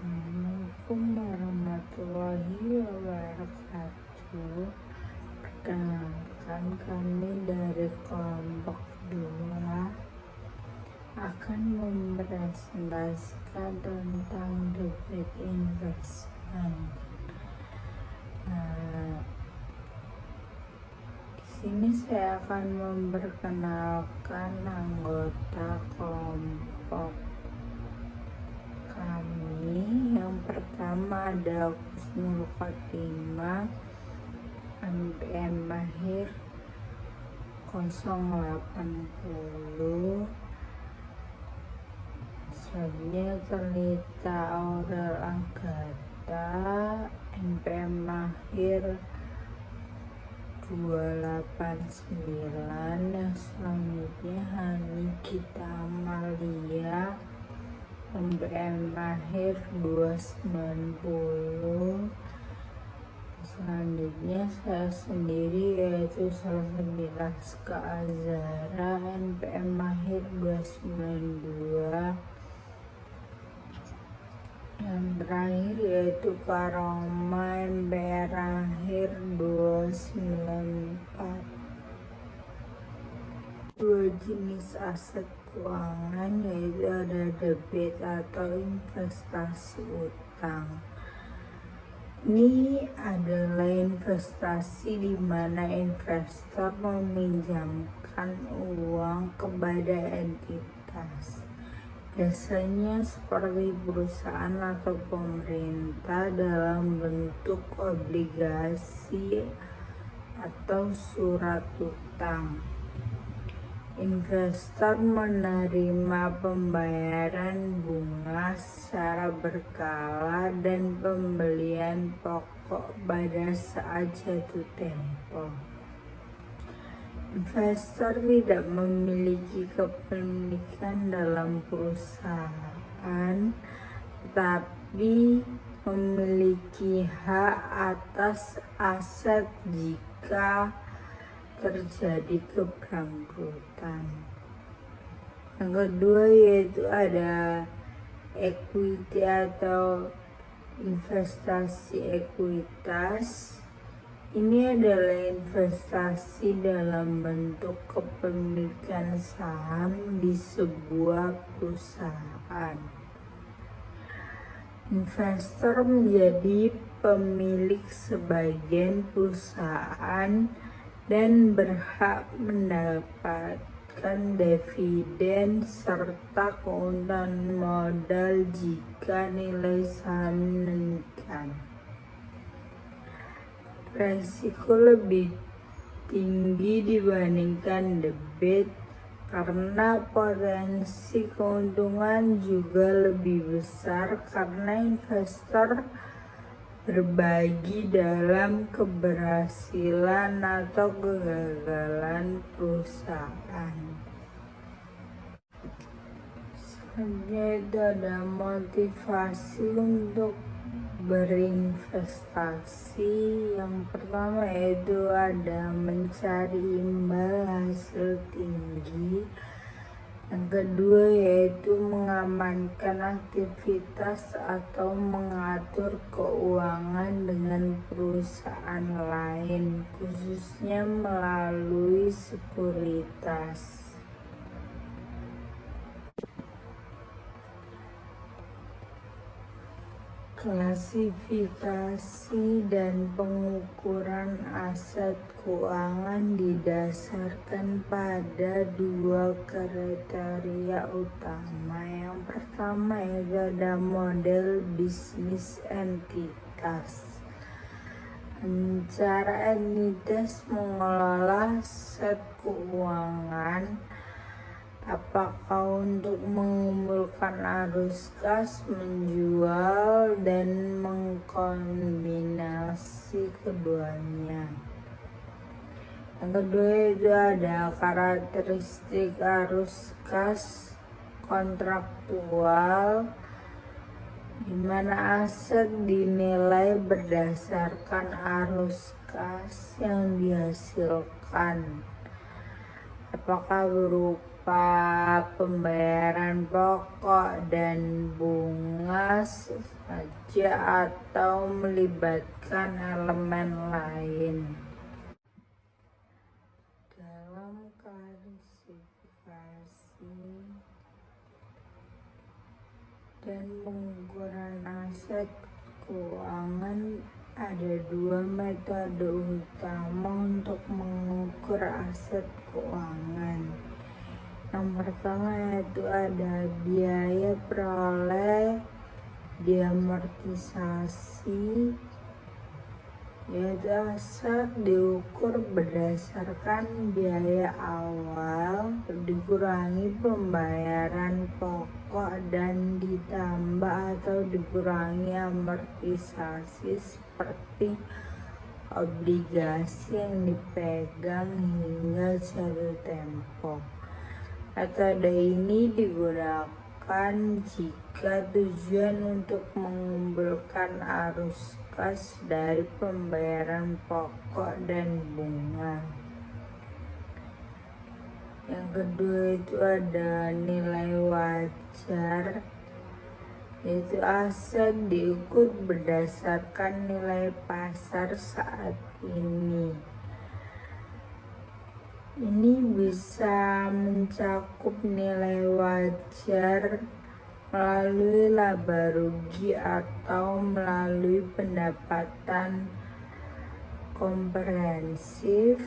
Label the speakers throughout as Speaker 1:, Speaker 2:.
Speaker 1: Assalamualaikum warahmatullahi wabarakatuh. Perkenalkan, kami dari kelompok 2 akan mempresentasikan tentang debit investment. Di sini saya akan memperkenalkan anggota kelompok kami. Yang pertama ada Husnul Khotimah, MPM Mahir 080. Selanjutnya Telita Aurel Agatha, MPM Mahir 289. Yang selanjutnya Hani Gita Amalia, MPM Mahir 290. Selanjutnya saya sendiri yaitu Salsabila Azhara, MPM Mahir 292. Yang terakhir yaitu Karoma, MPM Mahir 294. Dua jenis aset keuangan yaitu ada debit atau investasi utang. Ini adalah investasi di mana investor meminjamkan uang kepada entitas, biasanya seperti perusahaan atau pemerintah dalam bentuk obligasi atau surat utang. Investor menerima pembayaran bunga secara berkala dan pembelian pokok pada saat jatuh tempo. Investor tidak memiliki kepemilikan dalam perusahaan, tetapi memiliki hak atas aset jika terjadi keberangkrutan. Yang kedua yaitu ada equity atau investasi ekuitas. Ini adalah investasi dalam bentuk kepemilikan saham di sebuah perusahaan. Investor menjadi pemilik sebagian perusahaan dan berhak mendapatkan dividen serta keuntungan modal jika nilai saham meningkat. Resiko lebih tinggi dibandingkan debit karena potensi keuntungan juga lebih besar karena investor berbagi dalam keberhasilan atau kegagalan perusahaan. Selanjutnya itu ada motivasi untuk berinvestasi. Yang pertama yaitu ada mencari imbal hasil tinggi. Yang kedua yaitu mengamankan aktivitas atau mengatur keuangan dengan perusahaan lain, khususnya melalui sekuritas. Klasifikasi dan pengukuran aset keuangan didasarkan pada dua kriteria utama. Yang pertama yaitu ada model bisnis entitas. Cara entitas mengelola aset keuangan, apakah untuk mengumpulkan arus kas, menjual, dan mengkombinasi keduanya. Yang kedua itu ada karakteristik arus kas kontraktual, di mana aset dinilai berdasarkan arus kas yang dihasilkan, apakah berupa berupa pembayaran pokok dan bunga saja atau melibatkan elemen lain. Dalam klasifikasi dan pengukuran aset keuangan, ada dua metode utama untuk mengukur aset keuangan. Yang pertama yaitu ada biaya peroleh diamortisasi, yaitu aset diukur berdasarkan biaya awal dikurangi pembayaran pokok dan ditambah atau dikurangi amortisasi seperti obligasi yang dipegang hingga jatuh tempo. Metode ini digunakan jika tujuan untuk mengumpulkan arus kas dari pembayaran pokok dan bunga. Yang kedua itu ada nilai wajar, yaitu aset diukur berdasarkan nilai pasar saat ini. Ini bisa mencakup nilai wajar melalui laba rugi atau melalui pendapatan komprehensif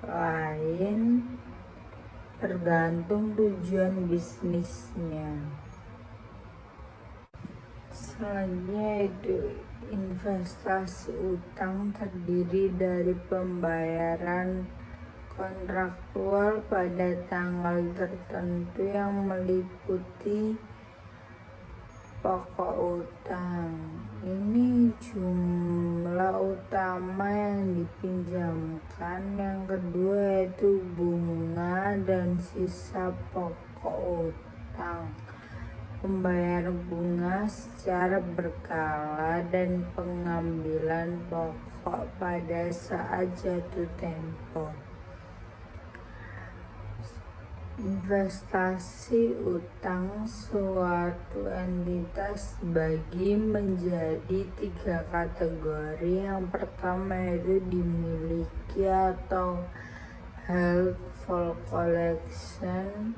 Speaker 1: lain, tergantung tujuan bisnisnya. Selanjutnya itu investasi utang, terdiri dari pembayaran kontraktual pada tanggal tertentu yang meliputi pokok utang. Ini jumlah utama yang dipinjamkan. Yang kedua yaitu bunga dan sisa pokok utang. Membayar bunga secara berkala dan pengambilan pokok pada saat jatuh tempo. Investasi utang suatu entitas dibagi menjadi 3 kategori. Yang pertama yaitu dimiliki atau held for collection.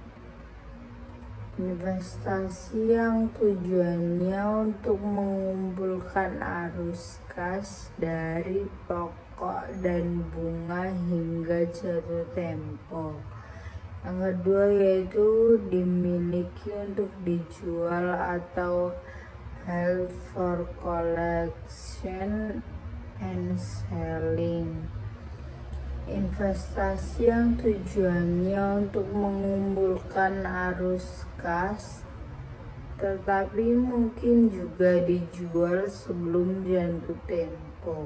Speaker 1: Investasi yang tujuannya untuk mengumpulkan arus kas dari pokok dan bunga hingga jatuh tempo. Yang kedua yaitu dimiliki untuk dijual atau held for collection and selling. Investasi yang tujuannya untuk mengumpulkan arus kas, tetapi mungkin juga dijual sebelum jatuh tempo.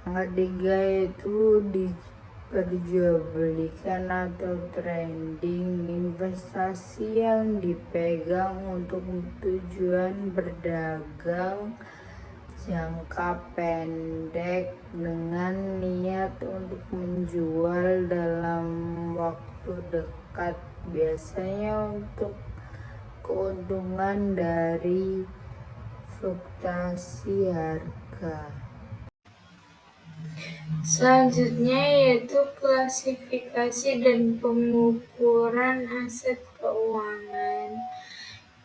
Speaker 1: Yang ketiga yaitu diperjualbelikan atau trading. Investasi yang dipegang untuk tujuan berdagang jangka pendek dengan niat untuk menjual dalam waktu dekat, biasanya untuk keuntungan dari fluktuasi harga. Selanjutnya yaitu klasifikasi dan pengukuran aset keuangan.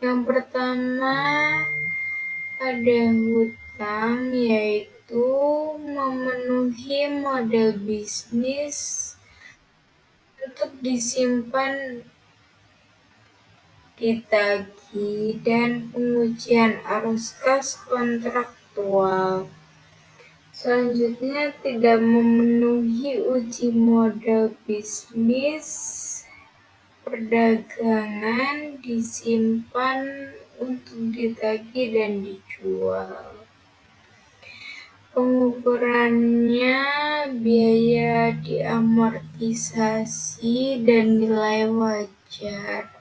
Speaker 1: Yang pertama ada hutang, yaitu memenuhi model bisnis untuk disimpan, ditagih, dan pengujian arus kas kontraktual. Selanjutnya tidak memenuhi uji model bisnis, perdagangan, disimpan untuk ditagih dan dijual. Pengukurannya biaya diamortisasi dan nilai wajar.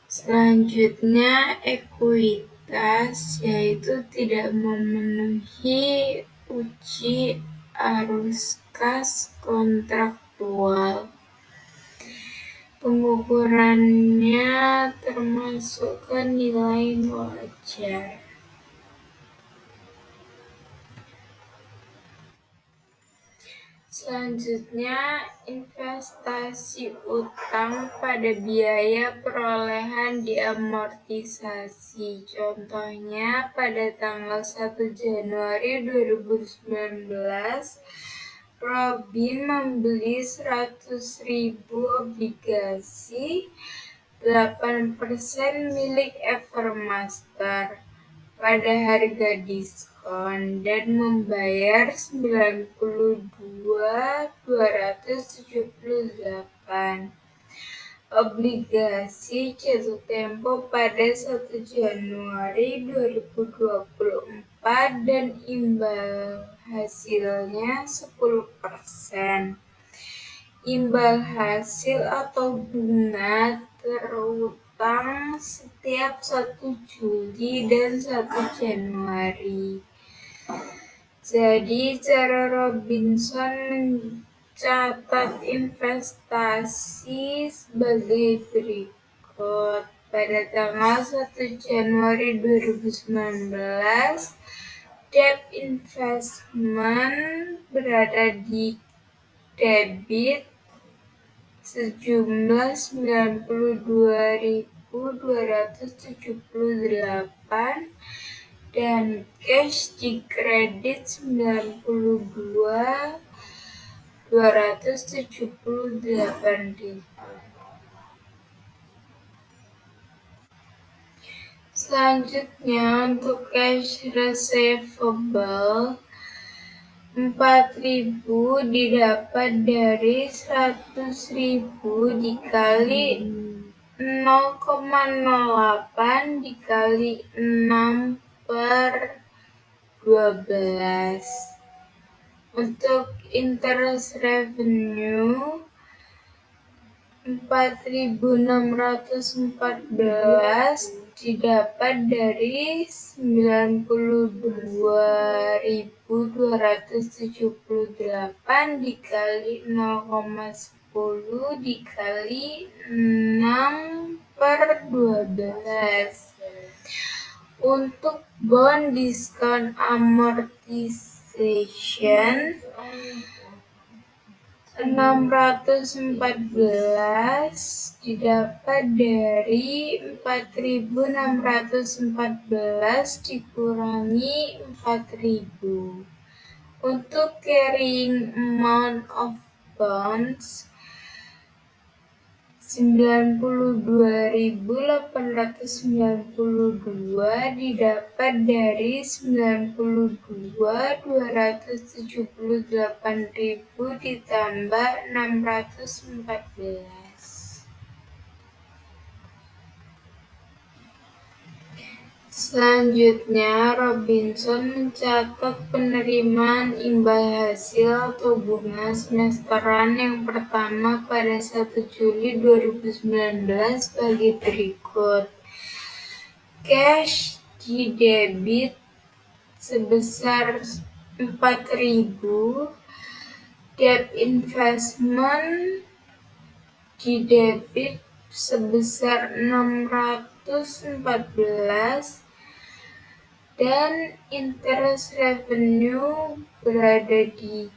Speaker 1: Selanjutnya ekuitas, yaitu tidak memenuhi uji arus kas kontraktual. Pengukurannya termasuk ke nilai wajar. Selanjutnya, investasi utang pada biaya perolehan diamortisasi. Contohnya, pada tanggal 1 Januari 2019, Robin membeli 100.000 obligasi 8% milik Evermaster pada harga diskon dan membayar 92.278 obligasi jatuh tempo pada 1 Januari 2024 dan imbal hasilnya 10%. Imbal hasil atau bunga terutang setiap 1 Juli dan 1 Januari. Jadi cara Robinson mencatat investasi sebagai berikut. Pada tanggal 1 Januari 2019, debt investment berada di debit sejumlah 92.278 dan cash di kredit 92.278.000. Selanjutnya untuk cash receivable 4.000 didapat dari 100.000 dikali 0,08 dikali 6/12. Untuk interest revenue 4.614 didapat dari 92.278 dikali 0,10 dikali 6/12. Untuk bond discount amortization 614 didapat dari 4.614 dikurangi 4.000. Untuk carrying amount of bonds 92.892 didapat dari 92.278.000 ditambah 614. Selanjutnya, Robinson mencatat penerimaan imbal hasil atau bunga semesteran yang pertama pada 1 Juli 2019 sebagai berikut. Cash di debit sebesar 4.000, debt investment di debit sebesar 614 dan interest revenue berada di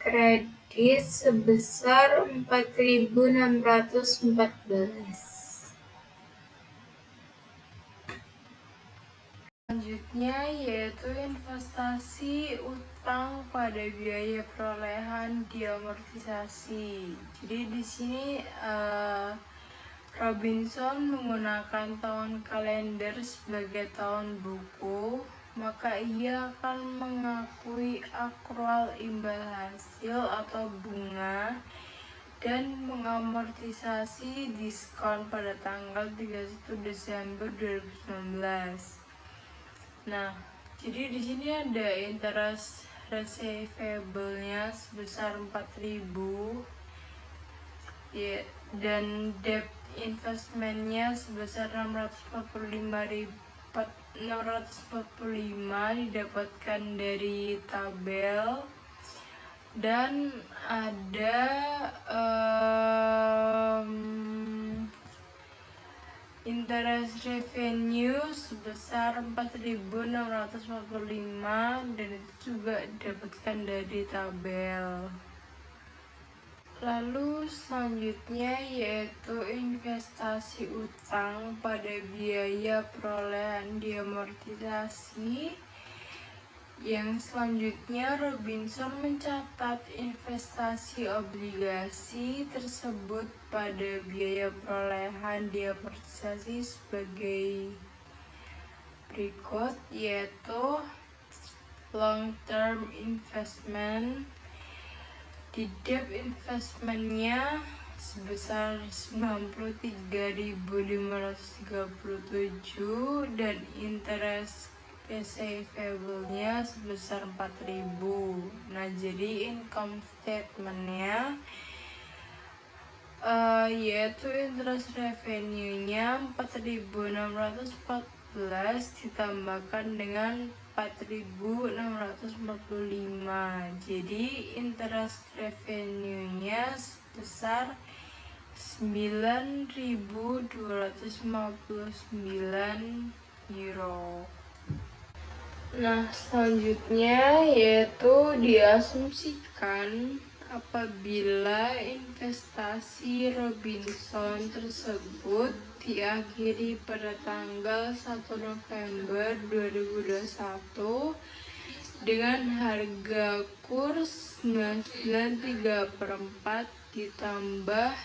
Speaker 1: kredit sebesar 4.614. Selanjutnya yaitu investasi utang pada biaya perolehan diamortisasi. Jadi di sini Robinson menggunakan tahun kalender sebagai tahun buku, maka ia akan mengakui akrual imbal hasil atau bunga dan mengamortisasi diskon pada tanggal 31 Desember 2019. Nah, jadi di sini ada interest receivable-nya sebesar 4.000 ya, dan debt investment-nya sebesar 645 didapatkan dari tabel
Speaker 2: dan ada interest revenue sebesar 4.645 dan itu juga didapatkan dari tabel. Lalu selanjutnya yaitu investasi utang pada biaya perolehan diamortisasi. Yang selanjutnya, Robinson mencatat investasi obligasi tersebut pada biaya perolehan diamortisasi sebagai berikut, yaitu long term investment. Di debt investmentnya sebesar 93.537 dan interest receivable-nya sebesar 4.000. Nah, jadi income statement-nya yaitu interest revenue-nya 4.614 ditambahkan dengan 4.645. Jadi interest revenue-nya sebesar 9.259 euro. Nah, selanjutnya yaitu diasumsikan apabila investasi Robinson tersebut diakhiri pada tanggal 1 November 2021 dengan harga kurs 99.3/4 ditambah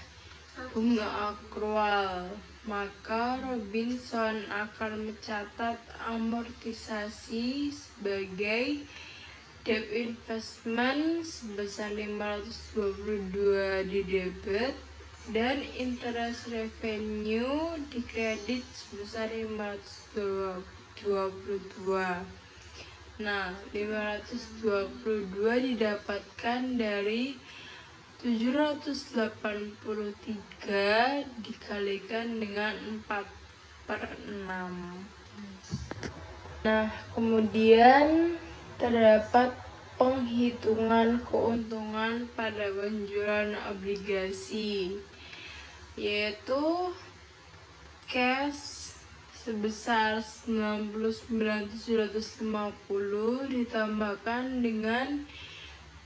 Speaker 2: bunga akrual, maka Robinson akan mencatat amortisasi sebagai debt investment sebesar 522 di debit dan interest revenue di kredit sebesar 522. Nah, 522 didapatkan dari 783 dikalikan dengan 4/6. Nah, kemudian terdapat penghitungan keuntungan pada penjualan obligasi, yaitu cash sebesar 99.750 ditambahkan dengan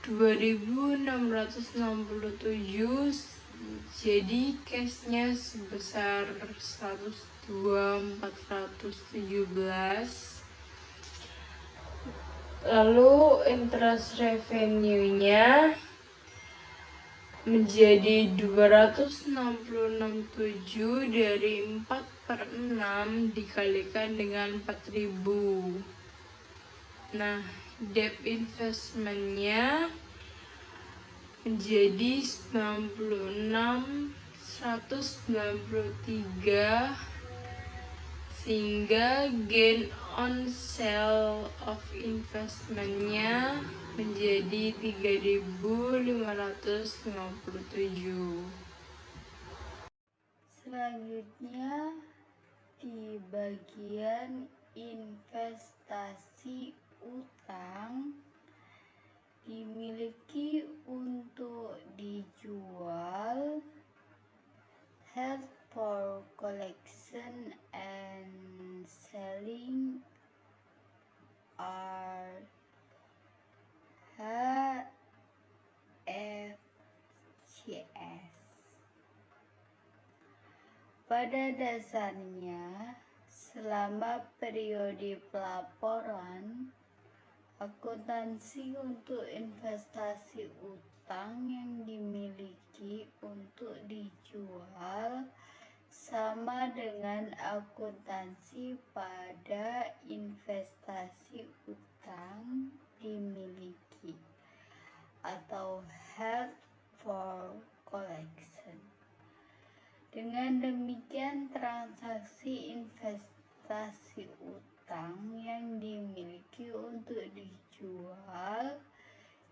Speaker 2: 2.667, jadi cashnya sebesar 102.417. Lalu interest revenue-nya menjadi 266.7 dari 4/6 dikalikan dengan 4.000. Nah, debt investment-nya menjadi 96.193 sehingga gain on sale of investment-nya menjadi 3.557.
Speaker 3: Selanjutnya di bagian investasi utang dimiliki untuk dijual, held for collection and selling are HFCS. Pada dasarnya, selama periode pelaporan, akuntansi untuk investasi utang yang dimiliki untuk dijual sama dengan akuntansi pada investasi utang dimiliki atau held for collection. Dengan demikian, transaksi investasi utang yang dimiliki untuk dijual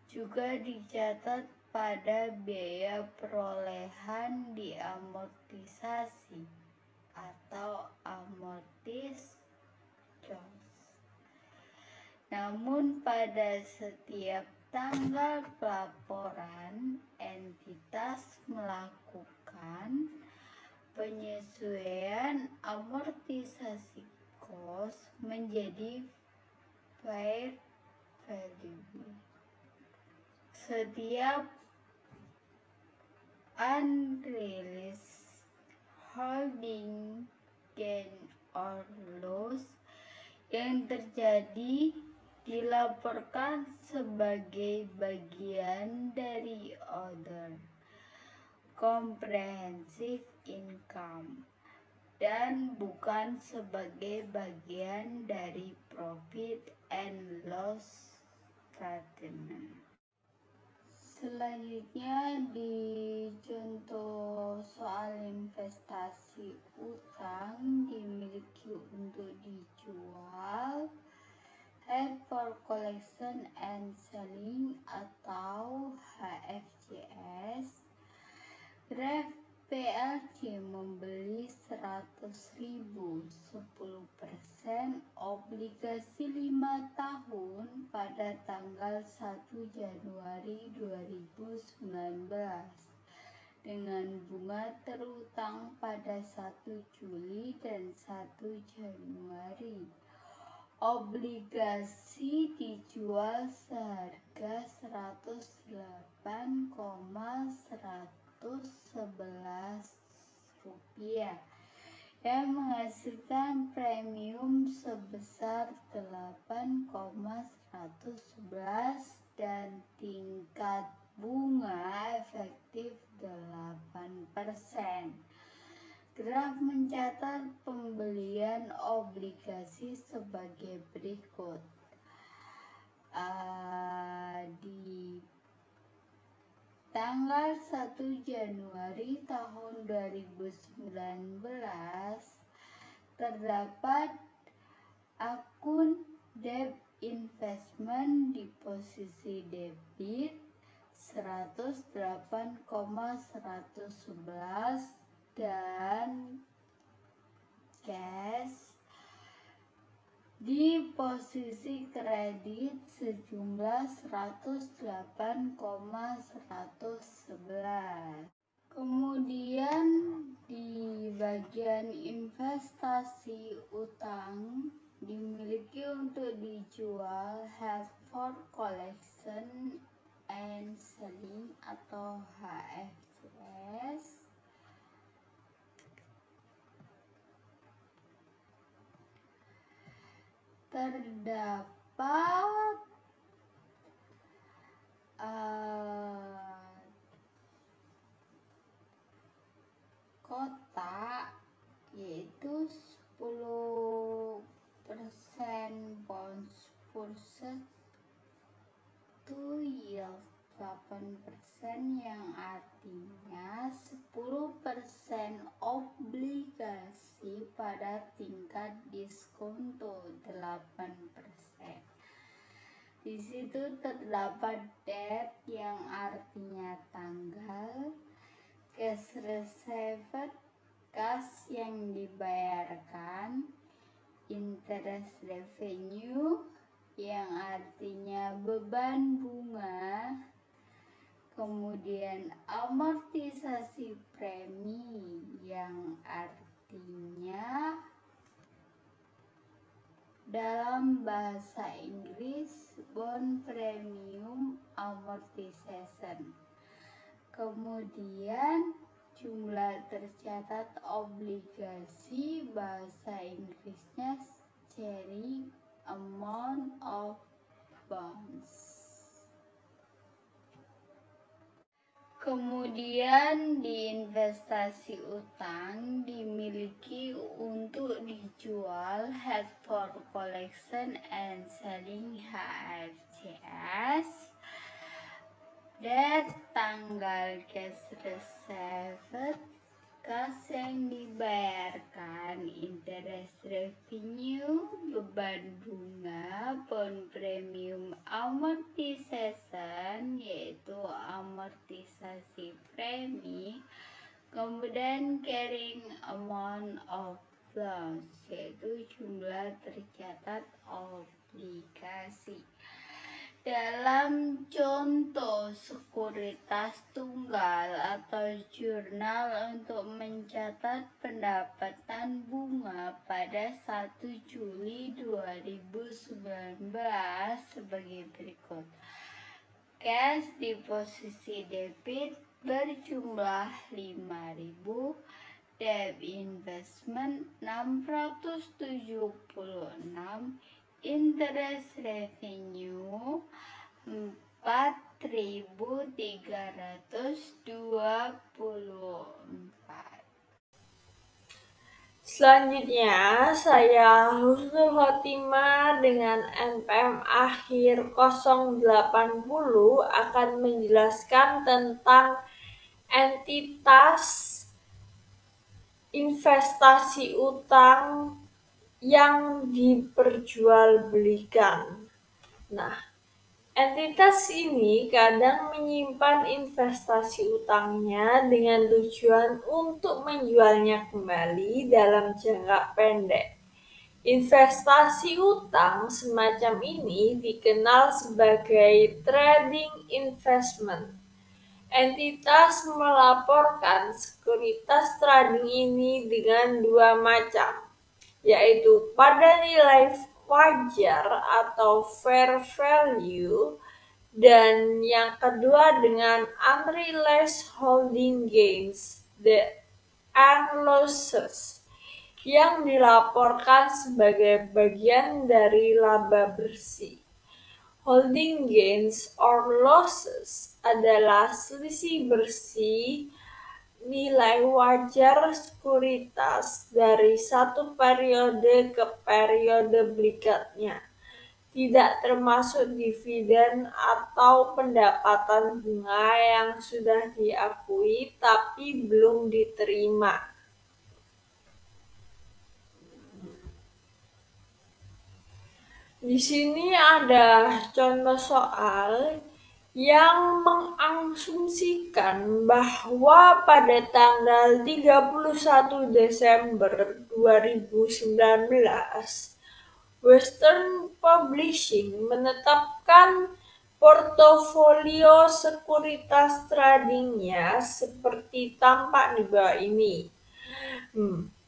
Speaker 3: juga dicatat pada biaya perolehan diamortisasi atau amortis cost. Namun pada setiap tanggal pelaporan, entitas melakukan penyesuaian amortisasi kos menjadi fair value. Setiap unrealized holding gain or loss yang terjadi dilaporkan sebagai bagian dari other comprehensive income dan bukan sebagai bagian dari profit and loss statement. Selanjutnya di contoh soal investasi utang dimiliki untuk dijual, held for collection and selling atau HFCS. Graf PLC membeli 100.000 10% obligasi 5 tahun pada tanggal 1 Januari 2019 dengan bunga terutang pada 1 Juli dan 1 Januari. Obligasi dijual seharga 108,111 rupiah yang menghasilkan premium sebesar 8,111 dan tingkat bunga efektif 8%. Graf mencatat pembelian obligasi sebagai berikut. Di tanggal 1 Januari tahun 2019 terdapat akun debt investment di posisi debit 108,111 dan cash di posisi kredit sejumlah 108,111. Kemudian di bagian investasi utang dimiliki untuk dijual, held for collection and selling atau HFCS. Terdapat kotak yaitu 10% bonds purchase to yield 8% yang artinya 10% obligasi pada tingkat diskonto 8%. Di situ terdapat debt yang artinya tanggal, cash reserved, kas yang dibayarkan, interest revenue yang artinya beban bunga, kemudian amortisasi premi yang artinya dalam bahasa Inggris bond premium amortization. Kemudian jumlah tercatat obligasi, bahasa Inggrisnya carrying amount of bonds. Kemudian di investasi utang dimiliki untuk dijual, held for collection and selling HFCS. Dan tanggal cash reserved, kas yang dibayarkan, interest revenue, beban bunga, bond premium amortization yaitu amortisasi premi, kemudian carrying amount of loans yaitu jumlah tercatat obligasi. Dalam contoh sekuritas tunggal atau jurnal untuk mencatat pendapatan bunga pada 1 Juli 2019 sebagai berikut. Cash di posisi debit berjumlah 5.000, debt investment 676, interest revenue 4.324.
Speaker 1: Selanjutnya, saya Husnul Khotimah dengan NPM akhir 080 akan menjelaskan tentang entitas investasi utang yang diperjualbelikan. Nah, entitas ini kadang menyimpan investasi utangnya dengan tujuan untuk menjualnya kembali dalam jangka pendek. Investasi utang semacam ini dikenal sebagai trading investment. Entitas melaporkan sekuritas trading ini dengan dua macam, yaitu pada nilai wajar atau fair value, dan yang kedua dengan unrealized holding gains and losses, yang dilaporkan sebagai bagian dari laba bersih. Holding gains or losses adalah selisih bersih nilai wajar sekuritas dari satu periode ke periode berikutnya, tidak termasuk dividen atau pendapatan bunga yang sudah diakui tapi belum diterima. Di sini ada contoh soal yang mengasumsikan bahwa pada tanggal 31 Desember 2019, Western Publishing menetapkan portofolio sekuritas tradingnya seperti tampak di bawah ini.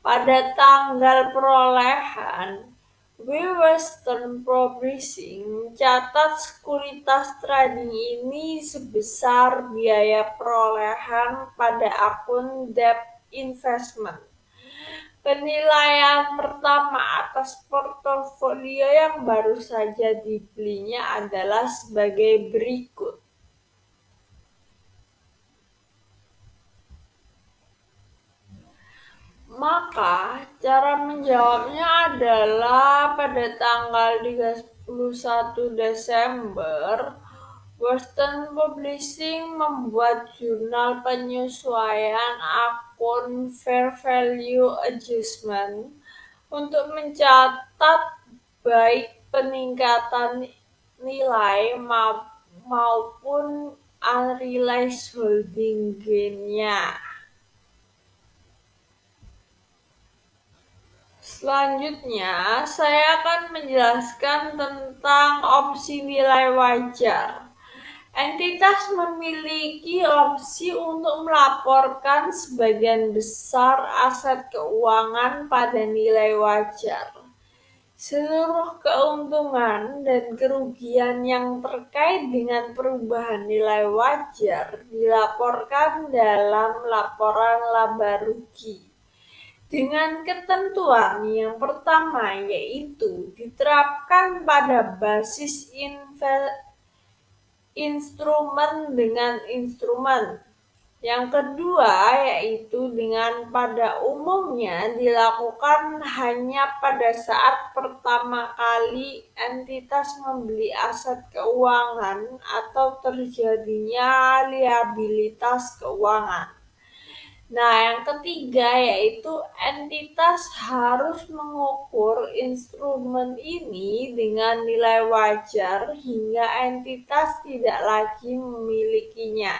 Speaker 1: Pada tanggal perolehan, Western Publishing mencatat sekuritas trading ini sebesar biaya perolehan pada akun debt investment. Penilaian pertama atas portofolio yang baru saja dibelinya adalah sebagai berikut. Maka cara menjawabnya adalah pada tanggal 31 Desember, Western Publishing membuat jurnal penyesuaian akun fair value adjustment untuk mencatat baik peningkatan nilai maupun unrealized holding gain-nya. Selanjutnya, saya akan menjelaskan tentang opsi nilai wajar. Entitas memiliki opsi untuk melaporkan sebagian besar aset keuangan pada nilai wajar. Seluruh keuntungan dan kerugian yang terkait dengan perubahan nilai wajar dilaporkan dalam laporan laba rugi. Dengan ketentuan yang pertama, yaitu diterapkan pada basis instrumen dengan instrumen. Yang kedua, yaitu dengan pada umumnya dilakukan hanya pada saat pertama kali entitas membeli aset keuangan atau terjadinya liabilitas keuangan. Nah, yang ketiga yaitu entitas harus mengukur instrumen ini dengan nilai wajar hingga entitas tidak lagi memilikinya.